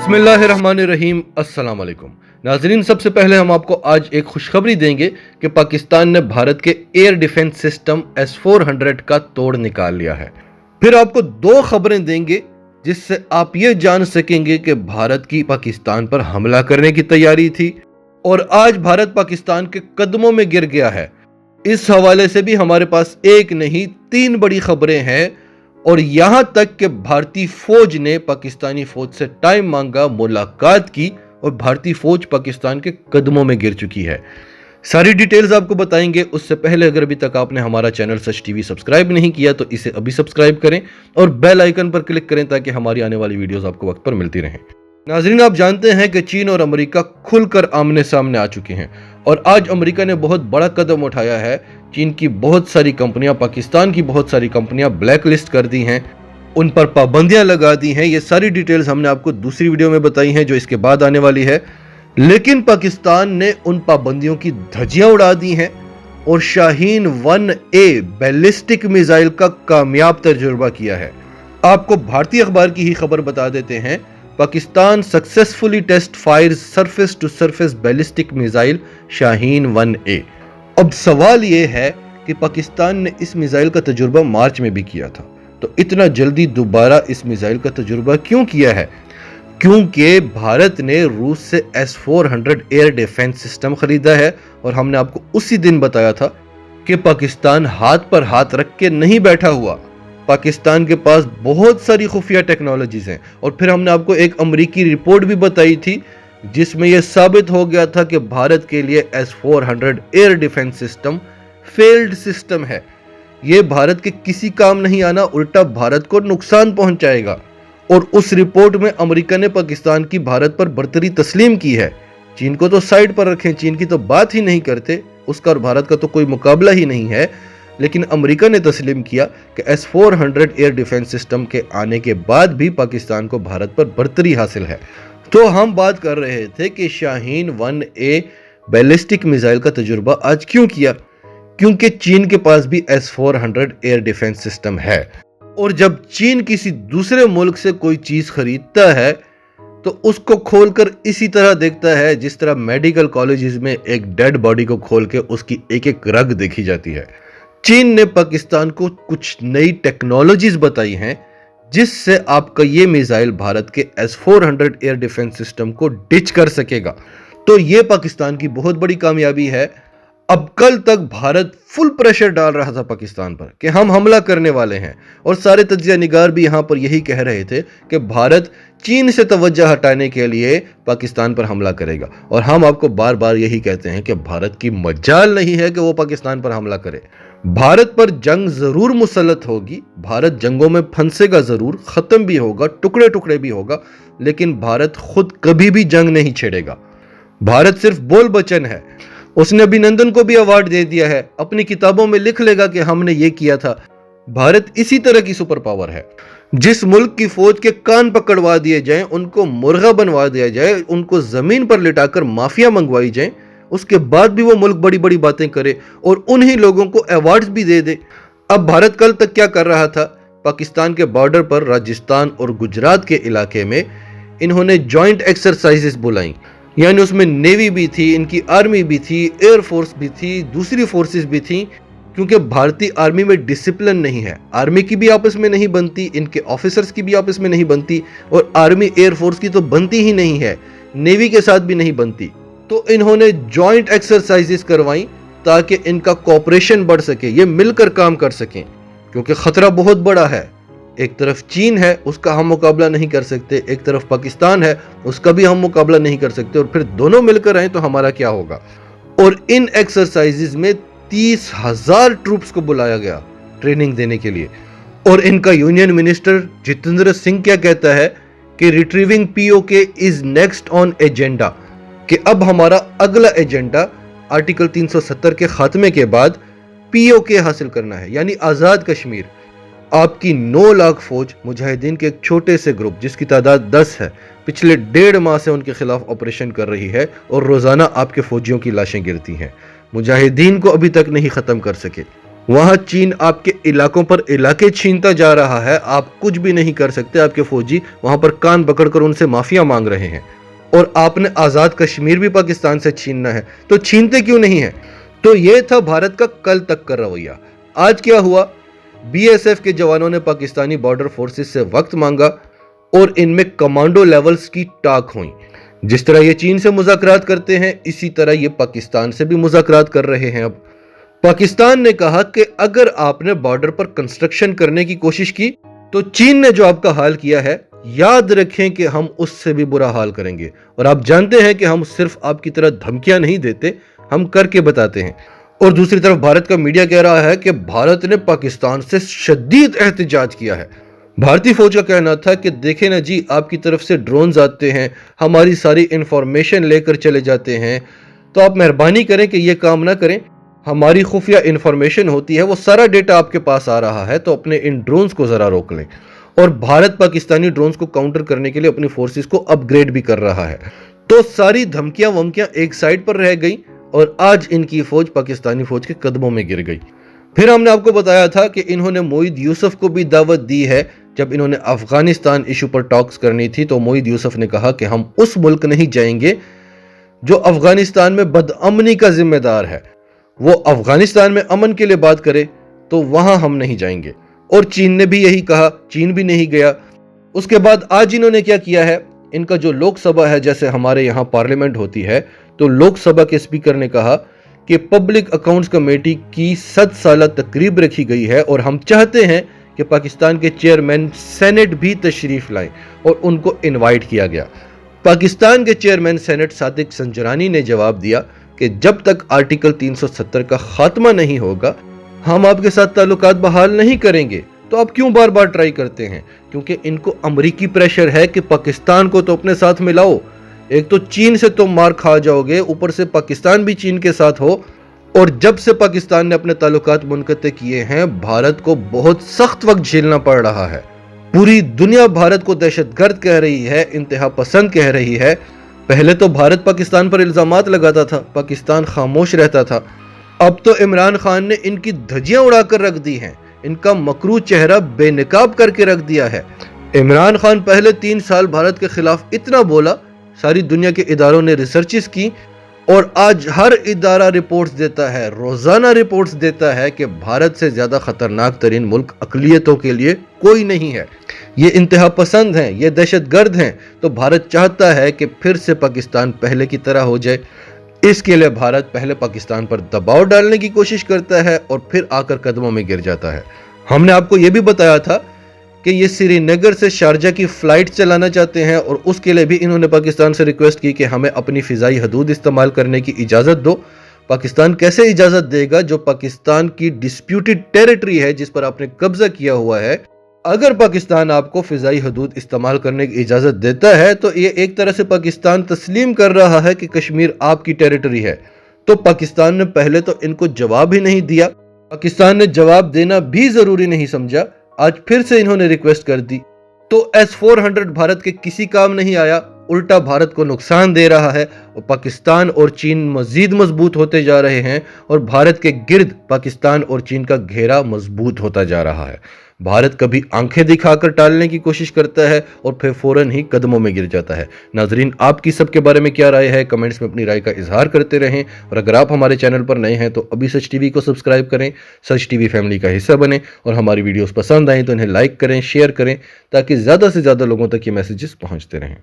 बिस्मिल्लाहिर्रहमानिर्रहीम अस्सलाम वालेकुम नाजरीन। सबसे पहले हम आपको आज एक खुशखबरी देंगे कि पाकिस्तान ने भारत के एयर डिफेंस सिस्टम S-400 का तोड़ निकाल लिया है। फिर आपको दो खबरें देंगे जिससे आप ये जान सकेंगे कि भारत की पाकिस्तान पर हमला करने की तैयारी थी और आज भारत पाकिस्तान के कदमों में गिर गया है। इस हवाले से भी हमारे पास एक नहीं 3 बड़ी खबरें हैं और यहां तक कि भारतीय फौज ने पाकिस्तानी फौज से टाइम मांगा, मुलाकात की और भारतीय फौज पाकिस्तान के कदमों में गिर चुकी है। सारी डिटेल्स आपको बताएंगे। उससे पहले अगर अभी तक आपने हमारा चैनल सच टीवी सब्सक्राइब नहीं किया तो इसे अभी सब्सक्राइब करें और बेल आइकन पर क्लिक करें ताकि हमारी आने वाली वीडियोस आपको वक्त पर मिलती रहें। नाजरीन, आप जानते हैं कि चीन और अमेरिका खुलकर आमने सामने आ चुके हैं और आज अमेरिका ने बहुत बड़ा कदम उठाया है। चीन की बहुत सारी कंपनियां, पाकिस्तान की बहुत सारी कंपनियां ब्लैक लिस्ट कर दी हैं, उन पर पाबंदियां लगा दी हैं। ये सारी डिटेल्स हमने आपको दूसरी वीडियो में बताई हैं जो इसके बाद आने वाली है। लेकिन पाकिस्तान ने उन पाबंदियों की धज्जियां उड़ा दी हैं और शाहीन 1A बैलिस्टिक मिसाइल का कामयाब तजुर्बा किया है। आपको भारतीय अखबार की ही खबर बता देते हैं। Pakistan successfully test fires surface to surface ballistic missile Shaheen 1A। अब सवाल यह है कि पाकिस्तान ने इस मिसाइल का तजुर्बा मार्च में भी किया था, तो इतना जल्दी दोबारा इस मिसाइल का तजुर्बा क्यों किया है? क्योंकि भारत ने रूस से S-400 एयर डिफेंस सिस्टम खरीदा है और हमने आपको उसी दिन बताया था कि पाकिस्तान हाथ पर हाथ रख के नहीं बैठा हुआ। पाकिस्तान के पास बहुत सारी खुफिया टेक्नोलॉजीज हैं और फिर हमने आपको एक अमेरिकी रिपोर्ट भी बताई थी जिसमें यह साबित हो गया था कि भारत के लिए S-400 air defence system failed system है। यह भारत के किसी काम नहीं आना, उल्टा भारत को नुकसान पहुंचाएगा। और उस रिपोर्ट में अमेरिका ने पाकिस्तान की भारत पर बर्तरी तस्लीम की है। चीन को तो साइड पर रखें, चीन की तो बात ही नहीं करते, उसका और भारत का तो कोई मुकाबला ही नहीं है। लेकिन अमेरिका ने तस्लीम किया कि S-400 एयर डिफेंस सिस्टम के आने के बाद भी पाकिस्तान को भारत पर बर्तरी हासिल है। तो हम बात कर रहे थे कि शाहीन 1A बैलिस्टिक मिसाइल का तजुर्बा आज क्यों किया? क्योंकि चीन के पास भी S-400 एयर डिफेंस सिस्टम है और जब चीन किसी दूसरे मुल्क से कोई चीज खरीदता है तो उसको खोलकर इसी तरह देखता है जिस तरह मेडिकल कॉलेजेस में एक डेड बॉडी को खोल के उसकी एक एक रग देखी जाती है। चीन ने पाकिस्तान को कुछ नई टेक्नोलॉजीज बताई हैं जिससे आपका ये मिसाइल भारत के S-400 एयर डिफेंस सिस्टम को डिच कर सकेगा। तो ये पाकिस्तान की बहुत बड़ी कामयाबी है। अब कल तक भारत फुल प्रेशर डाल रहा था पाकिस्तान पर कि हम हमला करने वाले हैं और सारे तज्जिया निगार भी यहां पर यही कह रहे थे कि भारत चीन से तवज्जो हटाने के लिए पाकिस्तान पर हमला करेगा। और हम आपको बार बार यही कहते हैं कि भारत की मजाल नहीं है कि वो पाकिस्तान पर हमला करे। भारत पर जंग जरूर मुसल्लत होगी, भारत जंगों में फंसेगा जरूर, खत्म भी होगा, टुकड़े टुकड़े भी होगा, लेकिन भारत खुद कभी भी जंग नहीं छेड़ेगा। भारत सिर्फ बोल बचन है। उसने अभिनंदन को भी अवार्ड दे दिया है, अपनी किताबों में लिख लेगा कि हमने ये किया था। भारत इसी तरह की सुपर पावर है। जिस मुल्क की फौज के कान पकड़वा दिए जाएं, उनको मुर्गा बनवा दिया जाए, उनको जमीन पर लिटाकर माफिया मंगवाई जाए, उसके बाद भी वो मुल्क बड़ी बड़ी बातें करे और उन्हीं लोगों को अवार्ड्स भी दे दे। अब भारत कल तक क्या कर रहा था? पाकिस्तान के बॉर्डर पर राजस्थान और गुजरात के इलाके में इन्होंने जॉइंट एक्सरसाइजेस बुलाई, यानी उसमें नेवी भी थी, इनकी आर्मी भी थी, एयरफोर्स भी थी, दूसरी फोर्सेस भी थी। क्योंकि भारतीय आर्मी में डिसिप्लिन नहीं है, आर्मी की भी आपस में नहीं बनती, इनके ऑफिसर्स की भी आपस में नहीं बनती और आर्मी एयरफोर्स की तो बनती ही नहीं है, नेवी के साथ भी नहीं बनती। तो इन्होंने जॉइंट एक्सरसाइजेस करवाई ताकि इनका कोऑपरेशन बढ़ सके, ये मिलकर काम कर सकें। क्योंकि खतरा बहुत बड़ा है। एक तरफ चीन है, उसका हम मुकाबला नहीं कर सकते, एक तरफ पाकिस्तान है, उसका भी हम मुकाबला नहीं कर सकते, और फिर दोनों मिलकर आए तो हमारा क्या होगा। और इन एक्सरसाइजेस में 30,000 ट्रूप्स को बुलाया गया ट्रेनिंग देने के लिए। और इनका यूनियन मिनिस्टर जितेंद्र सिंह क्या कहता है कि retrieving POK is next on agenda, कि अब हमारा अगला एजेंडा आर्टिकल 370 के खात्मे के बाद POK हासिल करना है, यानी आज़ाद कश्मीर। आपकी 9 लाख फौज मुजाहिदीन के एक छोटे से ग्रुप जिसकी तादाद 10 है, पिछले 1.5 माह से उनके खिलाफ ऑपरेशन कर रही है और रोजाना आपके फौजियों की लाशें गिरती हैं। मुजाहिदीन को अभी तक नहीं खत्म कर सके। वहां चीन आपके इलाकों पर इलाके छीनता जा रहा है, आप कुछ भी नहीं कर सकते, आपके फौजी वहां पर कान पकड़कर उनसे माफिया मांग रहे हैं। और आपने आजाद कश्मीर भी पाकिस्तान से छीनना है, तो छीनते क्यों नहीं है? तो ये था भारत का कल तक का रवैया। आज क्या हुआ? बीएसएफ के जवानों ने पाकिस्तानी बॉर्डर फोर्सेस से वक्त मांगा और इनमें कमांडो लेवल्स की टाक हुई। जिस तरह ये चीन से मुज़ाकरात करते हैं, इसी तरह ये पाकिस्तान से भी मुज़ाकरात कर रहे हैं। अब पाकिस्तान ने कहा कि अगर आपने बॉर्डर पर कंस्ट्रक्शन करने की कोशिश की तो चीन ने जो आपका हाल किया है, याद रखें कि हम उससे भी बुरा हाल करेंगे। और आप जानते हैं कि हम सिर्फ आपकी तरह धमकियां नहीं देते, हम करके बताते हैं। और दूसरी तरफ भारत का मीडिया कह रहा है कि भारत ने पाकिस्तान से शदीद एहतजाज किया है। भारतीय फौज का कहना था कि देखें ना जी, आपकी तरफ से ड्रोन्स आते हैं, हमारी सारी इंफॉर्मेशन लेकर चले जाते हैं, तो आप मेहरबानी करें कि ये काम ना करें। हमारी खुफिया इंफॉर्मेशन होती है, वो सारा डेटा आपके पास आ रहा है, तो अपने इन ड्रोन्स को जरा रोक लें। और भारत पाकिस्तानी ड्रोन्स को काउंटर करने के लिए अपनी फोर्सेस को अपग्रेड भी कर रहा है। तो सारी धमकियां वमकियां एक साइड पर रह गई और आज इनकी फौज पाकिस्तानी फौज के कदमों में गिर गई। फिर हमने आपको बताया था कि इन्होंने मोईद यूसुफ को भी दावत दी है। जब इन्होंने अफगानिस्तान इशू पर टॉक्स करनी थी तो मोईद यूसुफ ने कहा कि हम उस मुल्क नहीं जाएंगे जो अफगानिस्तान में बदअमनी का जिम्मेदार है। वो अफगानिस्तान में अमन के लिए बात करे तो वहां हम नहीं जाएंगे। और चीन ने भी यही कहा, चीन भी नहीं गया। उसके बाद आज इन्होंने क्या किया है, इनका जो लोकसभा है, जैसे हमारे यहाँ पार्लियामेंट होती है, तो लोकसभा के स्पीकर ने कहा कि पब्लिक अकाउंट्स कमेटी की 7 साला तकरीब रखी गई है और हम चाहते हैं कि पाकिस्तान के चेयरमैन सेनेट भी तशरीफ लाएं, और उनको इनवाइट किया गया। पाकिस्तान के चेयरमैन सेनेट सादिक संजरानी ने जवाब दिया कि जब तक आर्टिकल 370 का खात्मा नहीं होगा हम आपके साथ ताल्लुकात बहाल नहीं करेंगे। तो आप क्यों बार बार ट्राई करते हैं? क्योंकि इनको अमरीकी प्रेशर है कि पाकिस्तान को तो अपने साथ मिलाओ। एक तो चीन से तुम मार खा जाओगे, ऊपर से पाकिस्तान भी चीन के साथ हो। और जब से पाकिस्तान ने अपने ताल्लुकात मुनक़ते किए हैं, भारत को बहुत सख्त वक्त झेलना पड़ रहा है। पूरी दुनिया भारत को दहशतगर्द कह रही है, इंतहा पसंद कह रही है। पहले तो भारत पाकिस्तान पर इल्जामात लगाता था, पाकिस्तान खामोश रहता था। अब तो इमरान खान ने इनकी धज्जियां उड़ाकर रख दी हैं, इनका मकरू चेहरा बेनकाब करके रख दिया है। इमरान खान पहले 3 साल भारत के खिलाफ इतना बोला, सारी दुनिया के इदारों ने रिसर्चेस की और आज हर इदारा रिपोर्ट्स देता है, रोजाना रिपोर्ट्स देता है कि भारत से ज्यादा खतरनाक तरीन मुल्क अकलियतों के लिए कोई नहीं है। ये इंतहा पसंद हैं, ये दहशतगर्द हैं। तो भारत चाहता है कि फिर से पाकिस्तान पहले की तरह हो जाए। इसके लिए भारत पहले पाकिस्तान पर दबाव डालने की कोशिश करता है और फिर आकर कदमों में गिर जाता है। हमने आपको यह भी बताया था कि ये श्रीनगर से शारजा की फ्लाइट चलाना चाहते हैं और उसके लिए भी इन्होंने पाकिस्तान से रिक्वेस्ट की कि हमें अपनी फिजाई हदूद इस्तेमाल करने की इजाज़त दो। पाकिस्तान कैसे इजाज़त देगा जो पाकिस्तान की डिस्प्यूटेड टेरिटरी है, जिस पर आपने कब्जा किया हुआ है। अगर पाकिस्तान आपको फिजाई हदूद इस्तेमाल करने की इजाज़त देता है तो ये एक तरह से पाकिस्तान तस्लीम कर रहा है कि कश्मीर आपकी टेरिटरी है। तो पाकिस्तान ने पहले तो इनको जवाब ही नहीं दिया, पाकिस्तान ने जवाब देना भी ज़रूरी नहीं समझा, आज फिर से इन्होंने रिक्वेस्ट कर दी। तो S-400 भारत के किसी काम नहीं आया, उल्टा भारत को नुकसान दे रहा है और पाकिस्तान और चीन मजीद मजबूत होते जा रहे हैं और भारत के गिर्द पाकिस्तान और चीन का घेरा मजबूत होता जा रहा है। भारत कभी आंखें दिखाकर टालने की कोशिश करता है और फिर फौरन ही कदमों में गिर जाता है। नाजरीन, आपकी सबके बारे में क्या राय है? कमेंट्स में अपनी राय का इजहार करते रहें और अगर आप हमारे चैनल पर नए हैं तो अभी सच टीवी को सब्सक्राइब करें, सच टीवी फैमिली का हिस्सा बने और हमारी वीडियोस पसंद आए तो इन्हें लाइक करें, शेयर करें ताकि ज़्यादा से ज़्यादा लोगों तक ये मैसेजेस पहुँचते रहें।